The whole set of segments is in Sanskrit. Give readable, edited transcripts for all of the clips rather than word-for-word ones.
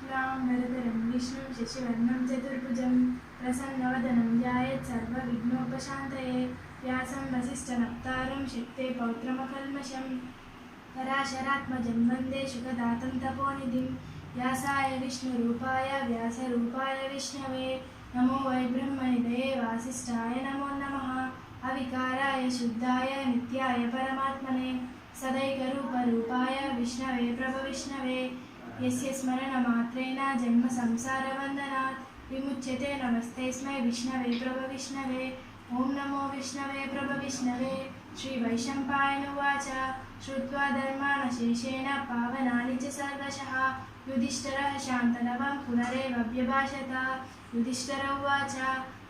शुक्लां वरदरं विष्णुं शशिवर्णं चतुर्भुजं प्रसन्नवदनं ध्यायेत् सर्वविघ्नोपशान्तये व्यासं वसिष्ठनप्तारं शक्ते पौत्रमकल्मषं पराशरात्मजं वन्दे शुकदातं तपोनिधिं व्यासाय विष्णुरूपाय व्यासरूपाय विष्णवे नमो वै ब्रह्मनिधये वासिष्ठाय नमो नमः अविकाराय शुद्धाय नित्याय परमात्मने सदैकरूपरूपाय विष्णवे प्रभविष्णवे यस्य स्मरणमात्रेण जन्म संसारबन्धनात् विमुच्यते नमस्तेऽस्मै विष्णवे प्रभविष्णवे ॐ नमो विष्णवे प्रभविष्णवे श्रीवैशम्पायन उवाच श्रुत्वा धर्मानशेषेण पावनानि च सर्वशः युधिष्ठिरः शान्तनवं पुनरेव व्यभाषत युधिष्ठिर उवाच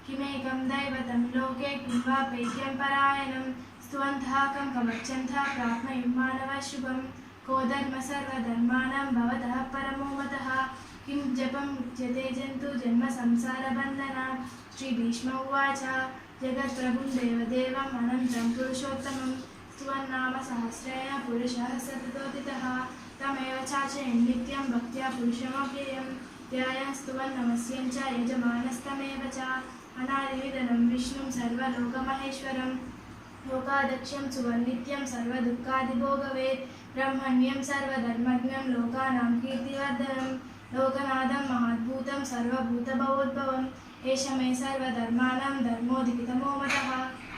किमेकं दैवतं लोके किं वा प्रेत्यं परायणं स्तुवन्तः कं कमर्चन्तः प्राप्नुयुः मानवः शुभं को धर्म सर्वधर्माणां भवतः परमो मतः किं जपं मुच्यते जन्तु जन्म संसारबन्धनात् श्रीभीष्म उवाच जगत्प्रभुं देवदेवम् अनन्तं पुरुषोत्तमं स्तुवन्नाम सहस्रेण पुरुषः सततोदितः तमेव चाचयन् नित्यं भक्त्या पुरुषमव्ययं ध्यायन् स्तुवन् नमस्यं च यजमानस्तमेव च अनादिनिधनं विष्णुं सर्वलोकमहेश्वरं लोकाध्यक्षं सुवर्नित्यं सर्वदुःखादिभोगवे ब्रह्मण्यं सर्वधर्मज्ञं लोकानां कीर्तिवर्धनं लोकनाथं महद्भूतं सर्वभूतभवोद्भवम् एष मे सर्वधर्माणां धर्मोऽधिकतमो मतः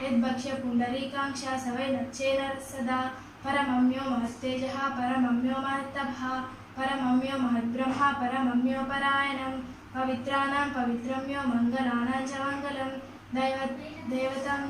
यद्भक्ष्य पुण्डरीकाङ्क्षा स वै नच्छेन सदा परमम्यो महत्तेजः परमम्यो महत्तपः परमम्यो महद्ब्रह्म परमम्यो परायणं पवित्राणां पवित्रम्यो मङ्गलानां च मङ्गलं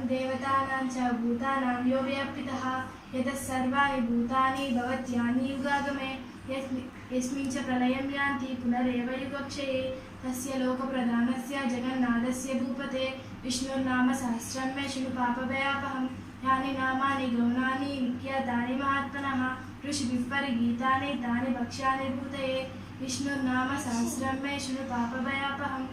देवतानां च भूतानां यो व्यापितः यतः सर्वाणि भूतानि भवत्यानि युगागमे यस्मिन् च प्रलयं यान्ति पुनरेव युगक्षये तस्य लोकप्रधानस्य जगन्नाथस्य भूपते विष्णुर्नाम सहस्रं मे शृणु पापभयापहं यानि नामानि गौणानि विख्यातानि महात्मनः ऋषिभिः परिगीतानि तानि भक्ष्यानि भूतये विष्णुर्नाम सहस्रं मे शृणु पापभयापहम्